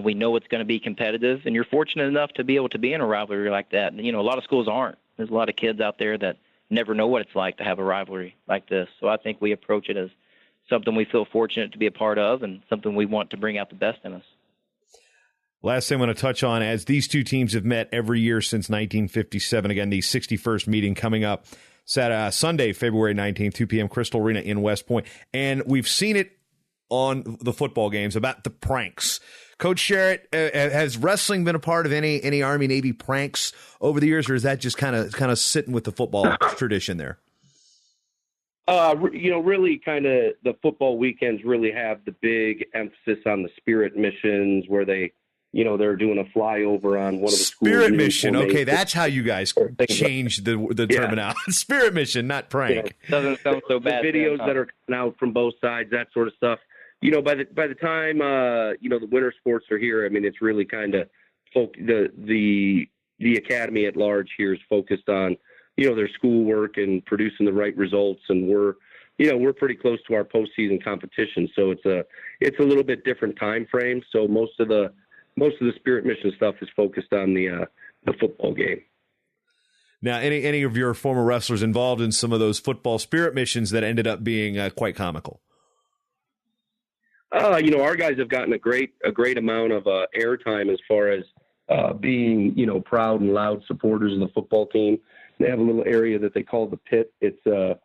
We know it's going to be competitive, and you're fortunate enough to be able to be in a rivalry like that. And, a lot of schools aren't. There's a lot of kids out there that never know what it's like to have a rivalry like this. So I think we approach it as something we feel fortunate to be a part of and something we want to bring out the best in us. Last thing I want to touch on, as these two teams have met every year since 1957, again, the 61st meeting coming up Sunday, February 19th, 2 p.m., Crystal Arena in West Point. And we've seen it on the football games about the pranks. Coach Sharratt, has wrestling been a part of any Army-Navy pranks over the years, or is that just kind of sitting with the football tradition there? Really kind of the football weekends really have the big emphasis on the Spirit missions where they, they're doing a flyover on one of the Spirit mission. Okay, that's how you guys changed the terminology. Spirit mission, not prank. Doesn't sound so bad. The videos that are coming out from both sides, that sort of stuff. By the time the winter sports are here, I mean, it's really kind of the academy at large here is focused on their schoolwork and producing the right results, and we're pretty close to our postseason competition, so it's a little bit different time frame. So most of the Spirit mission stuff is focused on the football game. Now, any of your former wrestlers involved in some of those football Spirit missions that ended up being quite comical? Our guys have gotten a great amount of airtime as far as being, proud and loud supporters of the football team. They have a little area that they call the pit. It's a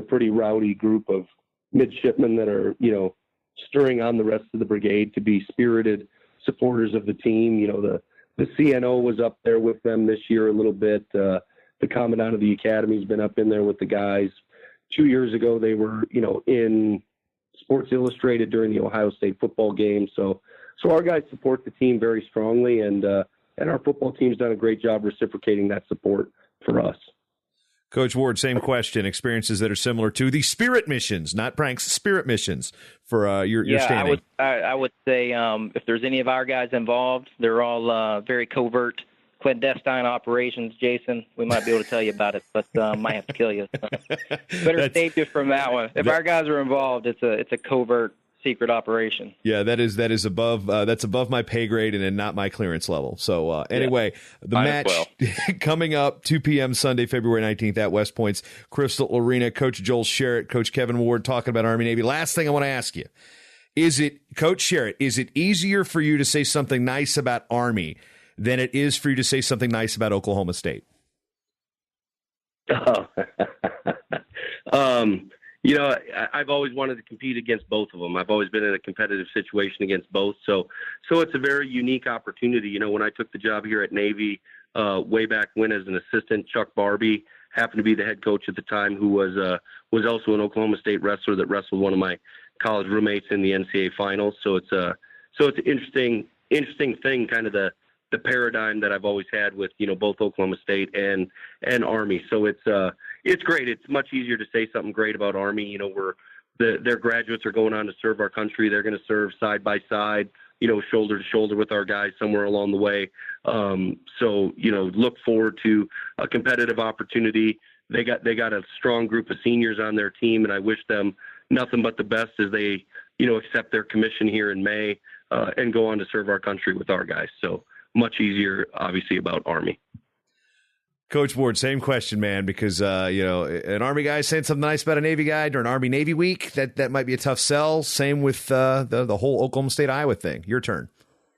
pretty rowdy group of midshipmen that are, stirring on the rest of the brigade to be spirited supporters of the team. The CNO was up there with them this year a little bit. The commandant of the academy has been up in there with the guys. 2 years ago, they were, in Sports Illustrated during the Ohio State football game. So our guys support the team very strongly, and our football team's done a great job reciprocating that support for us. Coach Ward, same question. Experiences that are similar to the Spirit missions, not pranks, Spirit missions for your standing. I would say if there's any of our guys involved, they're all very covert, clandestine operations. Jason, we might be able to tell you about it, but might have to kill you. So. Better save you from that one. If our guys are involved, it's a covert, secret operation. Yeah, that is above that's above my pay grade and not my clearance level. So anyway, the match coming up 2 p.m. Sunday, February 19th at West Point's Crystal Arena. Coach Joel Sharratt, Coach Kevin Ward talking about Army Navy. Last thing I want to ask you, Coach Sharratt, is it easier for you to say something nice about Army than it is for you to say something nice about Oklahoma State? I've always wanted to compete against both of them. I've always been in a competitive situation against both. So it's a very unique opportunity. When I took the job here at Navy way back when as an assistant, Chuck Barbie happened to be the head coach at the time, who was also an Oklahoma State wrestler that wrestled one of my college roommates in the NCAA finals. So it's an interesting thing, kind of the paradigm that I've always had with, both Oklahoma State and Army. So it's great. It's much easier to say something great about Army. Their graduates are going on to serve our country. They're going to serve side by side, shoulder to shoulder with our guys somewhere along the way. Look forward to a competitive opportunity. They got a strong group of seniors on their team, and I wish them nothing but the best as they, accept their commission here in May and go on to serve our country with our guys. So much easier, obviously, about Army. Coach Ward, same question, man, because, an Army guy saying something nice about a Navy guy during Army-Navy week, that might be a tough sell. Same with the whole Oklahoma State-Iowa thing. Your turn.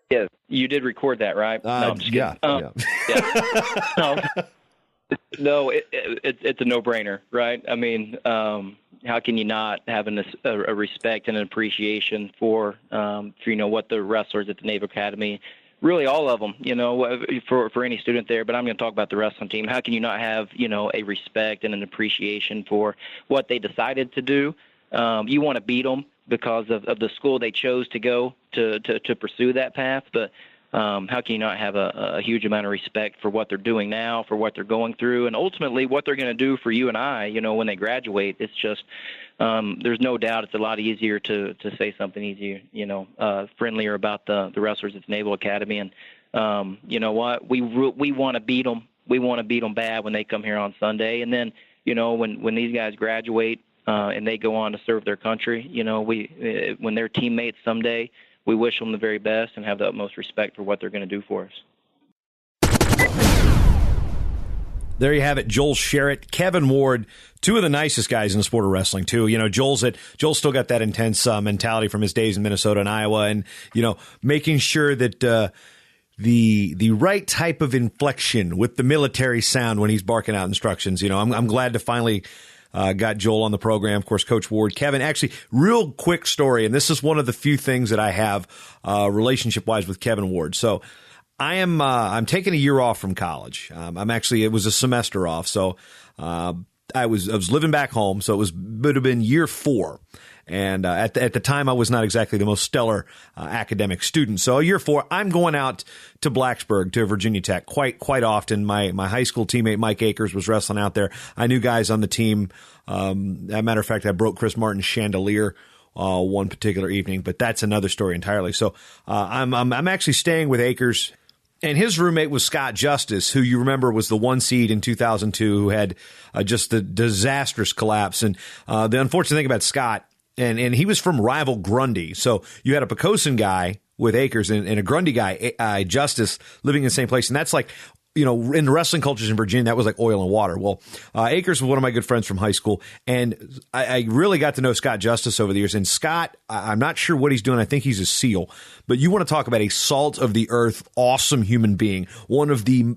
Yeah, you did record that, right? No, I'm just yeah. No, it's a no-brainer, right? I mean, how can you not have a respect and an appreciation for what the wrestlers at the Naval Academy, really all of them, for any student there, but I'm going to talk about the wrestling team. How can you not have, a respect and an appreciation for what they decided to do? You want to beat them because of the school they chose to go to pursue that path, but how can you not have a huge amount of respect for what they're doing now, for what they're going through, and ultimately what they're going to do for you and I, when they graduate? It's just, there's no doubt it's a lot easier to say something easier, friendlier about the wrestlers at the Naval Academy. And you know what? We want to beat them. We want to beat them bad when they come here on Sunday. And then, when these guys graduate and they go on to serve their country, when they're teammates someday, we wish them the very best and have the utmost respect for what they're going to do for us. There you have it, Joel Sharratt, Kevin Ward, two of the nicest guys in the sport of wrestling, too. Joel's still got that intense mentality from his days in Minnesota and Iowa, and, making sure that the right type of inflection with the military sound when he's barking out instructions. I'm glad to finally got Joel on the program. Of course, Coach Ward, Kevin. Actually, real quick story, and this is one of the few things that I have relationship-wise with Kevin Ward. So I'm taking a year off from college. It was a semester off. So I was living back home. So it would have been year 4. And at the time, I was not exactly the most stellar academic student. So year 4, I'm going out to Blacksburg, to Virginia Tech quite often. My high school teammate, Mike Akers, was wrestling out there. I knew guys on the team. As a matter of fact, I broke Chris Martin's chandelier one particular evening, but that's another story entirely. So I'm actually staying with Akers. And his roommate was Scott Justice, who you remember was the 1 seed in 2002, who had just the disastrous collapse. And the unfortunate thing about Scott, and he was from rival Grundy. So you had a Pocosin guy with Akers and a Grundy guy, Justice, living in the same place. And that's like, in the wrestling cultures in Virginia, that was like oil and water. Well, Akers was one of my good friends from high school, and I really got to know Scott Justice over the years. And Scott, I'm not sure what he's doing. I think he's a SEAL. But you want to talk about a salt of the earth, awesome human being. One of the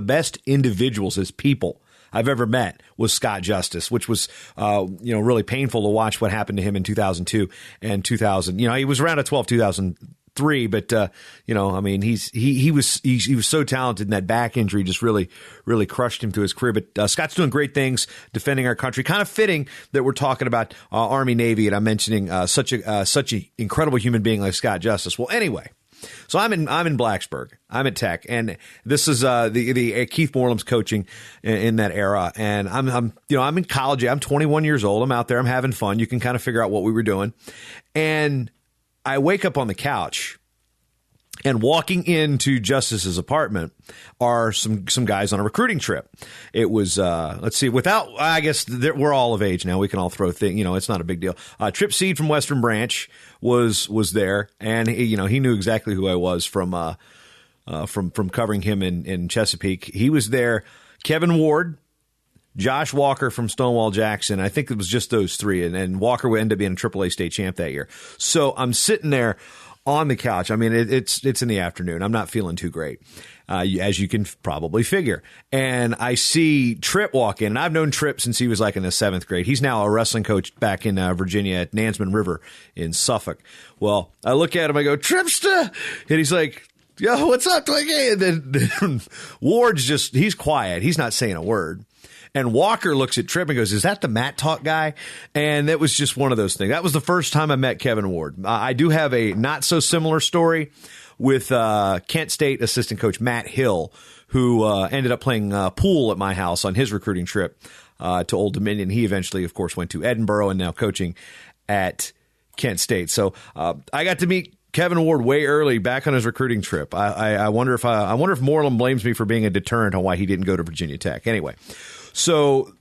best individuals as people I've ever met was Scott Justice, which was, really painful to watch what happened to him in 2002 and 2000. He was around at 2003, but, he was so talented, and that back injury just really, really crushed him to his career. But Scott's doing great things defending our country. Kind of fitting that we're talking about Army Navy, and I'm mentioning such an incredible human being like Scott Justice. Well, anyway, So I'm in Blacksburg. I'm at Tech, and this is the Keith Morlam's coaching in that era. And I'm in college. I'm 21 years old. I'm out there. I'm having fun. You can kind of figure out what we were doing. And I wake up on the couch, and walking into Justice's apartment are some guys on a recruiting trip. It was, I guess we're all of age now. We can all throw things, it's not a big deal. Trip Seed from Western Branch was there, and he knew exactly who I was from covering him in Chesapeake. He was there. Kevin Ward, Josh Walker from Stonewall Jackson. I think it was just those three, and Walker would end up being a AAA state champ that year. So I'm sitting there on the couch. I mean, it's in the afternoon. I'm not feeling too great, as you can probably figure. And I see Tripp walk in, and I've known Tripp since he was like in the 7th grade. He's now a wrestling coach back in Virginia at Nansemond River in Suffolk. Well, I look at him, I go, Trippsta! And he's like, yo, what's up, Twiggy? And then Ward's he's quiet. He's not saying a word. And Walker looks at Tripp and goes, is that the Matt Talk guy? And that was just one of those things. That was the first time I met Kevin Ward. I do have a not so similar story with Kent State assistant coach Matt Hill, who ended up playing pool at my house on his recruiting trip to Old Dominion. He eventually, of course, went to Edinburgh and now coaching at Kent State. So I got to meet Kevin Ward way early back on his recruiting trip. I wonder if Moreland blames me for being a deterrent on why he didn't go to Virginia Tech. Anyway. So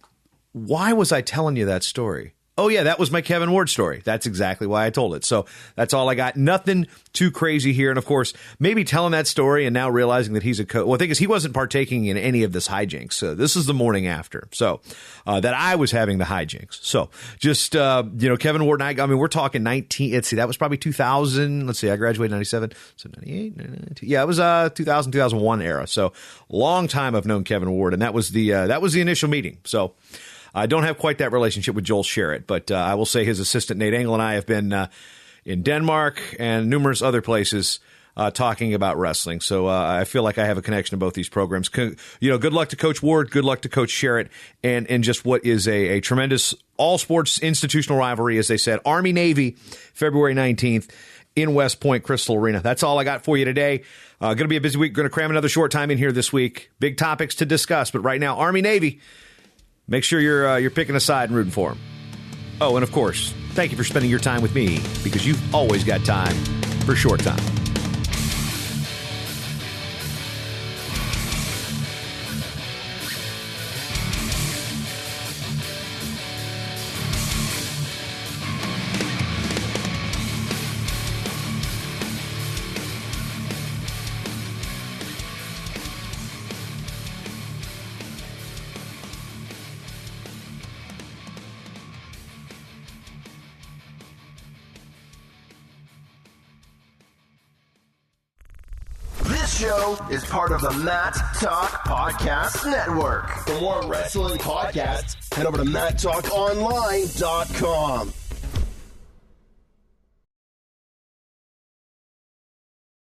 why was I telling you that story? Oh, yeah, that was my Kevin Ward story. That's exactly why I told it. So that's all I got. Nothing too crazy here. And, of course, maybe telling that story and now realizing that he's a coach. Well, the thing is, he wasn't partaking in any of this hijinks. So this is the morning after. So that I was having the hijinks. So just, Kevin Ward and I mean, we're talking 19. Let's see, that was probably 2000. Let's see, I graduated in 97. So 98, 92. Yeah, it was 2000, 2001 era. So long time I've known Kevin Ward. And that was the initial meeting. So I don't have quite that relationship with Joel Sharratt, but I will say his assistant, Nate Engel, and I have been in Denmark and numerous other places talking about wrestling. So I feel like I have a connection to both these programs. Good luck to Coach Ward. Good luck to Coach Sharratt. And just what is a tremendous all-sports institutional rivalry, as they said. Army-Navy, February 19th in West Point Crystal Arena. That's all I got for you today. Going to be a busy week. Going to cram another short time in here this week. Big topics to discuss. But right now, Army-Navy. Make sure you're picking a side and rooting for them. Oh, and of course, thank you for spending your time with me, because you've always got time for short time. Show is part of the Matt Talk Podcast Network. For more wrestling podcasts, head over to MattTalkOnline.com.